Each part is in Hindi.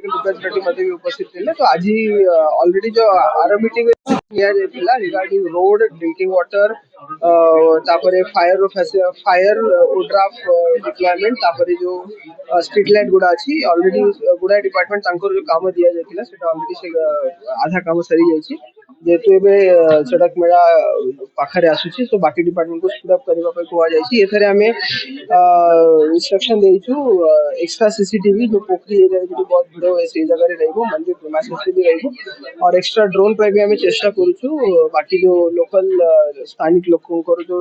पॉलिटिकल रिप्रेजेंटेटिव भी उपस्थित थे। तो आज ऑलरेडी जो our meeting regarding road drinking water fire ओड्राफ डिप्लॉयमेंट जो स्ट्रीट लाइट गुड़ा अच्छी ऑलरेडी गुड़ाए डिपार्टमेंट जो काम दिया जाता ऑलरेडी आधा काम सरी जाइए जेहेतु एवं सड़क मेला पाखे आसूची तो बाकी डिपार्टमेंट को स्पीड अप करने को एथरे आम इंस्ट्रक्शन देचु एक्स्ट्रा सीसीटीवी जो पोखरी एरिया जो बहुत भिड़ हुए से जगह रही मंदिर प्रेमाइसेस भी रही और एक्स्ट्रा ड्रोन पर भी आम चेष्टा करूँ बाकी जो लोकल स्थानिक लोक जो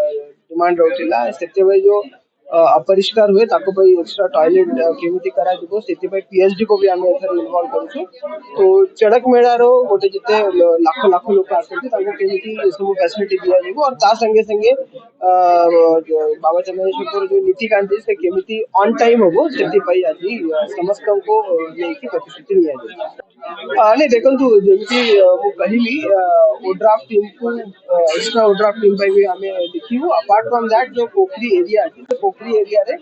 डिमांड रोला से जो अपरिष्कार हुए एक्स्ट्रा टॉयलेट केमी करा पीएचडी को भी आम इनवॉल्व करूँ तो चड़क मेलार गोटे जिते लाख लाख लोक आसमी सब फैसिलिटी दि और ता संगे संगे बाबा चंद्रशेखर जो नीतिकांति से केमी ऑन टाइम हम से आज समस्त को लेकिन प्रतिश्रुति नहीं देखु जमी कहली ओड्राफ टीम को एक्स्ट्रा ओड्राफ टीम भी आम देखू अपार्ट फ्रॉम दैट जो पोखरी एरिया अच्छे पोखरी एरिया रे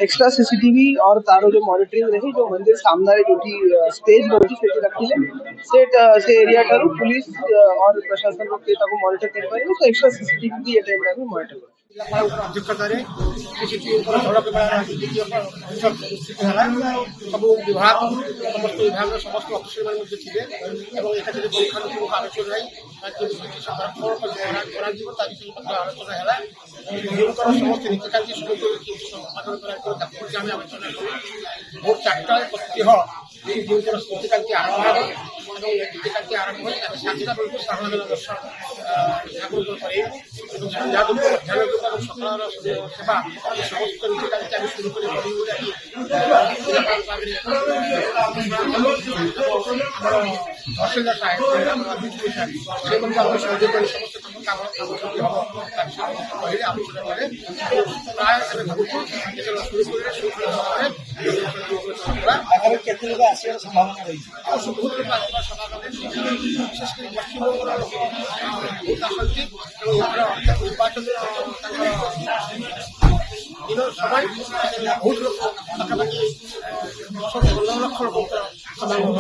एक्स्ट्रा सीसीटीवी और तारो जो मॉनिटरिंग रही जो मंदिर सामने जो स्टेज रोचे रखी से एरिया ठारू पुलिस और प्रशासन मॉनिटर कर तो एक्स्ट्रा सीसीटीवी भी ये टाइम में मॉनिटर कर अध्यक्षतार झड़क मेला द्वितीय सब विभाग समस्त विभाग समस्त अफिसर मैंने थे एकाठी पुंखानुपुंख आलोचना आलोचना है समस्त नीतिकांति आम आलोचना भोर 4टा प्रत्यह जो नीतिकांति आरंभ हो नीतिकांति आरंभ हो 7टा बेलू साधारण दर्शन जागरूक कर सकाल सेवा समस्त नीतिकांति आम शुरू तहसीलदार साहेब से सहयोग कर समस्त काम कहले आलोचना प्राय संभावना रही बहुत विशेषकर पश्चिमबंग बहुत आसती निर्वाचन सबाई बहुत लोक पाखापाखि 10-15 लक्ष लोक समागम।